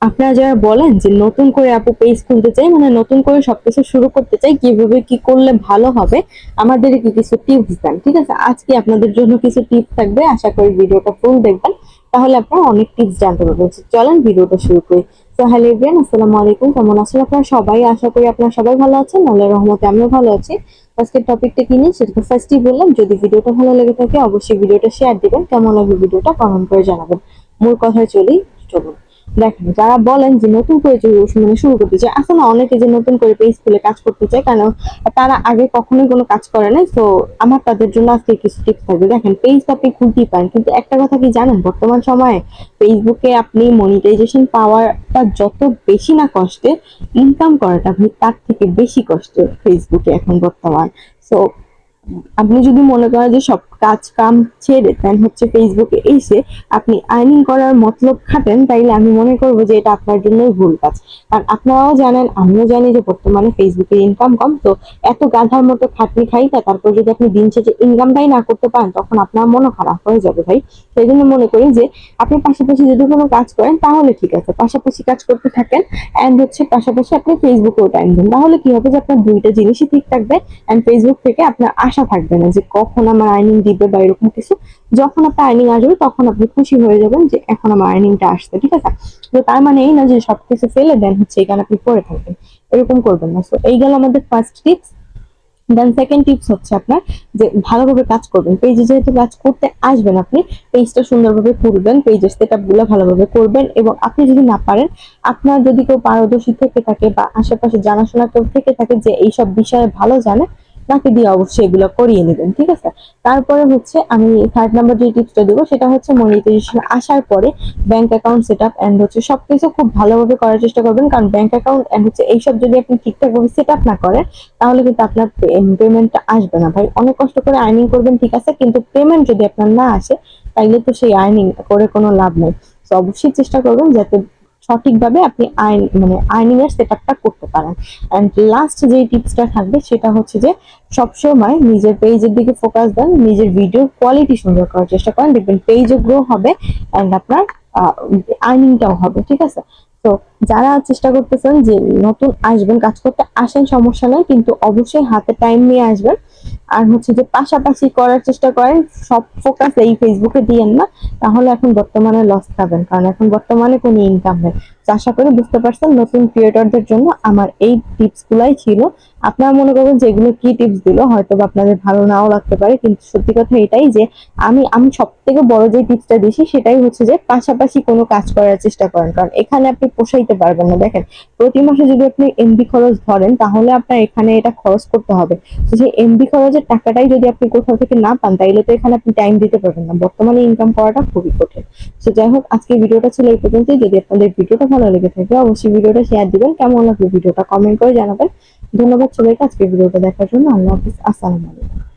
আপনারা যারা বলেন যে নতুন করে আপু পেজ খুলতে চাই, মানে নতুন করে সবকিছু শুরু করতে চাই, কিভাবে কি করলে ভালো হবে, আমাদেরকে কিছু টিপস দেন। ঠিক আছে, আজকে আপনাদের জন্য কিছু টিপস থাকবে, আশা করি ভিডিওটা ফুল দেখবেন, তাহলে আপনারা অনেক টিপস জানতে পারবেন। চলেন ভিডিওটা শুরু করি। তো হ্যালো এভরিওয়ান, আসসালামু আলাইকুম। কেমন আছেন আপনারা সবাই? আশা করি আপনারা সবাই ভালো আছেন, আল্লাহর রহমতে আমিও ভালো আছি। আজকের টপিকটা কি নিয়ে সেটা ফার্স্টই বললাম, যদি ভিডিওটা ভালো লেগে থাকে অবশ্যই ভিডিওটা শেয়ার দিবেন, কেমন লাগবে ভিডিওটা কমেন্ট করে জানাবেন। মূল কথায় চলুন। দেখেন, যারা বলেন যে নতুন করে মানে শুরু করতে চায়, আসলে অনেকে যে নতুন করে পেজ খুলে কাজ করতে চায়, কারণ তারা আগে কখনোই কোনো কাজ করে নাই। তো আমার তাদের জন্য আজকে কিছু টিপস থাকবে। দেখেন, পেজ তো আপনি খুলতেই পারেন, কিন্তু একটা কথা কি জানেন, বর্তমান সময়ে ফেসবুকে আপনি মনিটাইজেশন পাওয়াটা যত বেশি না কষ্টে, ইনকাম করাটা ভাই তার থেকে বেশি কষ্ট ফেসবুকে এখন বর্তমান। সো আপনি যদি মনে করেন যে সব কাজ কাম ছেড়ে দেন হচ্ছে ফেসবুকে এসে আপনি আর্নিং করার মতলব খাটেন, তাইলে আমি মনে করবো যে এটা আপনার জন্যই ভুল কাজ। কারণ আপনারাও জানেন, আমিও জানি যে বর্তমানে ফেসবুকে ইনকাম কম। তো এত গাধার মতো খাটনি খাইতা তারপর যদি আপনি দিন শেষে ইনকামটাই না করতে পারেন, তখন আপনার মনও খারাপ হয়ে যাবে ভাই। সেই জন্য মনে করি যে আপনি পাশাপাশি যদি কোনো কাজ করেন তাহলে ঠিক আছে, পাশাপাশি কাজ করতে থাকেন, এন্ড হচ্ছে পাশাপাশি আপনি ফেসবুকেও টাইম দেন, তাহলে কি হবে যে আপনার দুইটা জিনিসই ঠিক থাকবে। এন্ড ফেসবুক থেকে আপনার আশা থাকবে না যে কখন আমার আর্নিং দিবে বা এরকম কিছু। যখন আপনার আর্নিং আসবে তখন আপনি খুশি হয়ে যাবেন যে এখন আমার আর্নিংটা আসছে। ঠিক আছে, তো তার মানে এই না যে সবকিছু ফেলে দেন হচ্ছে এখানে আপনি পড়ে থাকবেন, এরকম করবেন না। তো এই গেল আমাদের first tips. Then second tips হচ্ছে আপনার যে ভালোভাবে কাজ করবেন। পেজে যেহেতু কাজ করতে আসবেন, আপনি পেজটা সুন্দরভাবে খুলবেন, পেজের সেট আপ গুলো ভালোভাবে করবেন, এবং আপনি যদি না পারেন, আপনার যদি কেউ পারদর্শী থেকে থাকে বা আশেপাশে জানাশোনা কেউ থেকে থাকে যে এইসব বিষয়ে ভালো জানে, তাকে দিয়ে অবশ্যই এগুলো করিয়ে নেবেন। ঠিক আছে, তারপরে হচ্ছে আমি থার্ড নাম্বার যে টিপসটা দেবো সেটা হচ্ছে মনিটাইজেশন আসার পরে bank account set up and হচ্ছে সবকিছু খুব ভালোভাবে করার চেষ্টা করবেন। কারণ ব্যাংক অ্যাকাউন্ট এন্ড হচ্ছে এইসব যদি আপনি ঠিকঠাক ভাবে সেট আপ না করেন, তাহলে কিন্তু আপনার পেমেন্টটা আসবে না ভাই। অনেক কষ্ট করে আর্নিং করবেন ঠিক আছে, কিন্তু পেমেন্ট যদি আপনার না আসে, তাইলে তো সেই আর্নিং করে কোনো লাভ নেই। তো অবশ্যই চেষ্টা করবেন যাতে সঠিকভাবে আপনি আর্নিং এর সেট আপটা করতে পারেন। অ্যান্ড লাস্ট যে টিপসটা থাকবে সেটা হচ্ছে যে সবসময় নিজের পেজের দিকে ফোকাস দেন, নিজের ভিডিওর কোয়ালিটি সুন্দর করার চেষ্টা করেন, দেখবেন পেজও গ্রো হবে অ্যান্ড আপনার আর্নিংটাও হবে। ঠিক আছে, তো যারা চেষ্টা করতেছেন যে নতুন আসবেন, কাজ করতে আসেন, সমস্যা নাই, কিন্তু অবশ্যই হাতে টাইম নিয়ে আসবেন। আর হচ্ছে যে পাশাপাশি করার চেষ্টা করেন, সব ফোকাস এই ফেসবুকে দিয়েন না, তাহলে এখন বর্তমানে লস খাবেন, কারণ এখন বর্তমানে কোনো ইনকাম নেই। তো আশা করি বুঝতে পারছেন, নতুন ক্রিয়েটরদের জন্য আমার এই টিপস গুলাই ছিল। আপনারা মনে করবেন যে এগুলো কি টিপস দিল, হয়তো বা আপনাদের ভালো নাও লাগতে পারে, কিন্তু সত্যি কথা এটাই যে আমি আমি সব থেকে বড় যে টিপসটা দিছি সেটাই হচ্ছে যে পাশাপাশি কোনো কাজ করার চেষ্টা করেন, কারণ এখানে আপনি পোষাইতে পারবেন না। দেখেন, প্রতি মাসে যদি আপনি এমবি খরচ ধরেন, তাহলে আপনার এখানে এটা খরচ করতে হবে। তো সেই এমবি খরচের টাকাটাই যদি আপনি কোথাও থেকে না পান, তাইলে তো এখানে আপনি টাইম দিতে পারবেন না। বর্তমানে ইনকাম করাটা খুবই কঠিন। তো যাই হোক, আজকে ভিডিওটা ছিল এই পর্যন্তই। যদি আপনাদের ভিডিওটা ভালো লেগে থাকে অবশ্যই ভিডিওটা শেয়ার দিবেন, কেমন লাগলো ভিডিওটা কমেন্ট করে জানাবেন। ধন্যবাদ সবাইকে আজকে ভিডিওটা দেখার জন্য। আল্লাহ হাফিজ, আসসালামু আলাইকুম।